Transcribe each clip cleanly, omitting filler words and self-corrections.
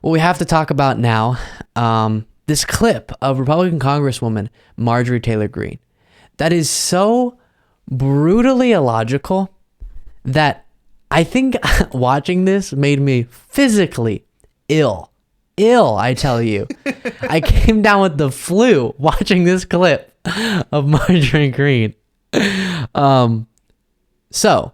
what we have to talk about now, this clip of Republican Congresswoman Marjorie Taylor Greene that is so brutally illogical that I think watching this made me physically ill. I tell you. I came down with the flu watching this clip of Marjorie Greene. So,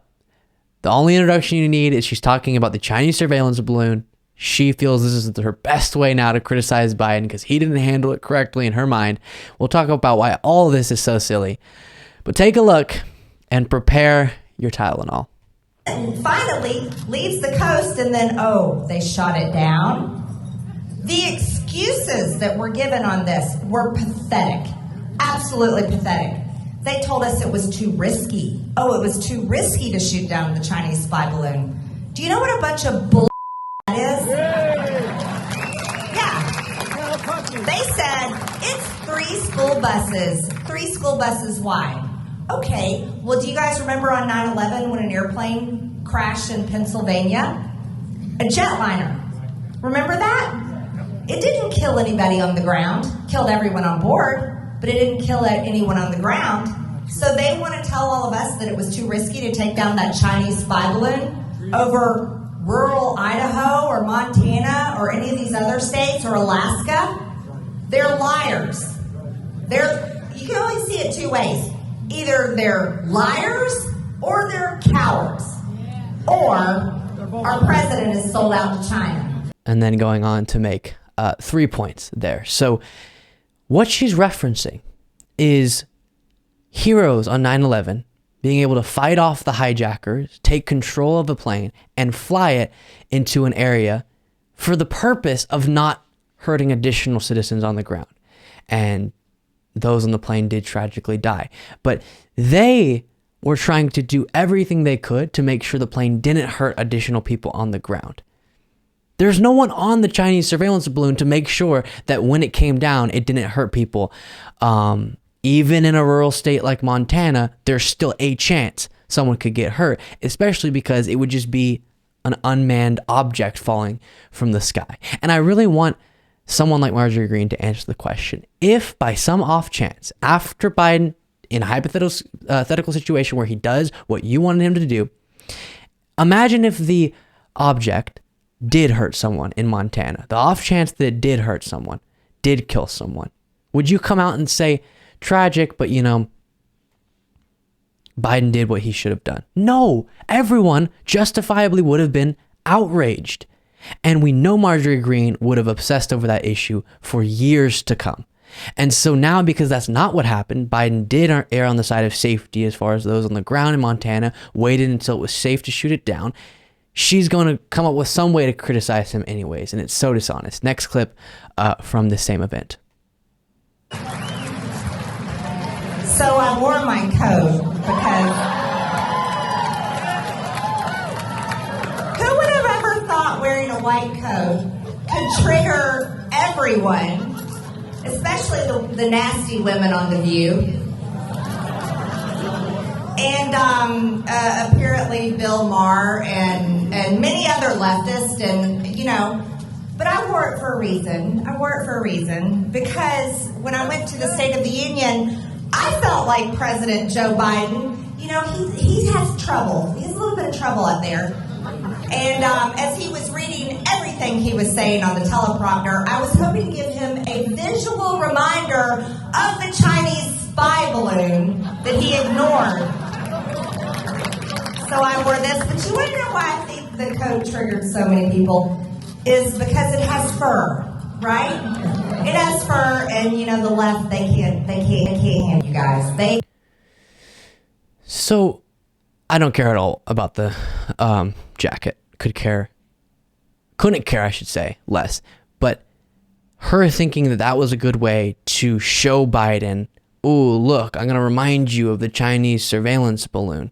the only introduction you need is she's talking about the Chinese surveillance balloon. She feels this is her best way now to criticize Biden because he didn't handle it correctly in her mind. We'll talk about why all of this is so silly. But take a look and prepare your Tylenol. And finally leaves the coast, and then, they shot it down. The excuses that were given on this were pathetic. Absolutely pathetic. They told us it was too risky. It was too risky to shoot down the Chinese spy balloon. Do you know what a bunch of bull that is? Yeah. They said it's 3 school buses. 3 school buses wide. Okay, well, do you guys remember on 9/11 when an airplane crashed in Pennsylvania? A jetliner. Remember that? It didn't kill anybody on the ground. Killed everyone on board, but it didn't kill anyone on the ground. So they want to tell all of us that it was too risky to take down that Chinese spy balloon over rural Idaho or Montana or any of these other states or Alaska. They're liars. You can only see it 2 ways. Either they're liars or they're cowards. Or our president is sold out to China. And then going on to make 3 points there. So what she's referencing is heroes on 9/11 being able to fight off the hijackers, take control of the plane, and fly it into an area for the purpose of not hurting additional citizens on the ground. And those on the plane did tragically die. But they were trying to do everything they could to make sure the plane didn't hurt additional people on the ground. There's no one on the Chinese surveillance balloon to make sure that when it came down, it didn't hurt people. Even in a rural state like Montana, there's still a chance someone could get hurt, especially because it would just be an unmanned object falling from the sky. And I really want someone like Marjorie Greene to answer the question. If by some off chance, after Biden, in a hypothetical situation where he does what you wanted him to do, imagine if the object did hurt someone in Montana. The off chance that it did hurt someone, did kill someone. Would you come out and say, tragic, but Biden did what he should have done? No, everyone justifiably would have been outraged. And we know Marjorie Greene would have obsessed over that issue for years to come. And so now, because that's not what happened, Biden did err on the side of safety as far as those on the ground in Montana, waited until it was safe to shoot it down. She's going to come up with some way to criticize him anyways, and it's so dishonest. Next clip from the same event. So I wore my coat because who would have ever thought wearing a white coat could trigger everyone, especially the nasty women on The View. And apparently Bill Maher and many other leftists, but I wore it for a reason. Because when I went to the State of the Union, I felt like President Joe Biden, he has trouble. He has a little bit of trouble up there. And as he was reading everything he was saying on the teleprompter, I was hoping to give him a visual reminder of the Chinese spy balloon that he ignored. So I wore this, but you want to know why I think the coat triggered so many people? Is because it has fur, right? It has fur, and the left, they can't handle you guys. So I don't care at all about the jacket. Couldn't care, I should say, less. But her thinking that was a good way to show Biden, oh, look, I'm going to remind you of the Chinese surveillance balloon.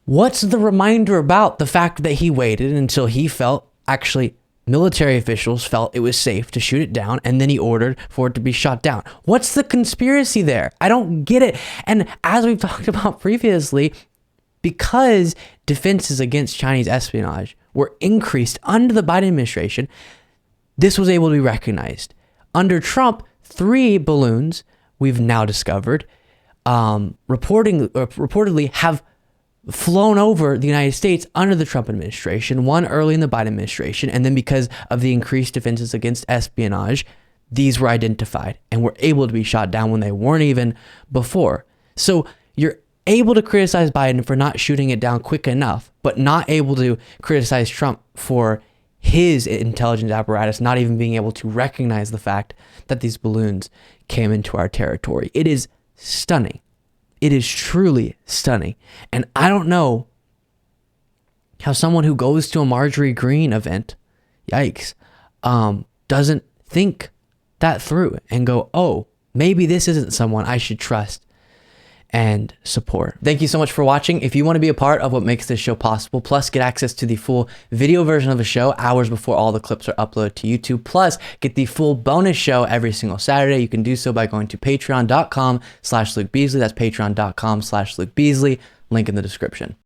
What's the reminder about? The fact that he waited until he felt, actually, military officials felt it was safe to shoot it down, and then he ordered for it to be shot down. What's the conspiracy there? I don't get it. And as we've talked about previously, because defenses against Chinese espionage were increased under the Biden administration, this was able to be recognized. Under Trump, 3 balloons we've now discovered reportedly have flown over the United States under the Trump administration, one early in the Biden administration, and then because of the increased defenses against espionage, these were identified and were able to be shot down when they weren't even before. So you're able to criticize Biden for not shooting it down quick enough, but not able to criticize Trump for his intelligence apparatus not even being able to recognize the fact that these balloons came into our territory. It is stunning. It is truly stunning. And I don't know how someone who goes to a Marjorie Greene event, yikes, doesn't think that through and go, oh, maybe this isn't someone I should trust and support. Thank you so much for watching. If you want to be a part of what makes this show possible, plus get access to the full video version of the show hours before all the clips are uploaded to YouTube, plus get the full bonus show every single Saturday, you can do so by going to patreon.com/Luke Beasley. That's patreon.com/Luke Beasley. Link in the description.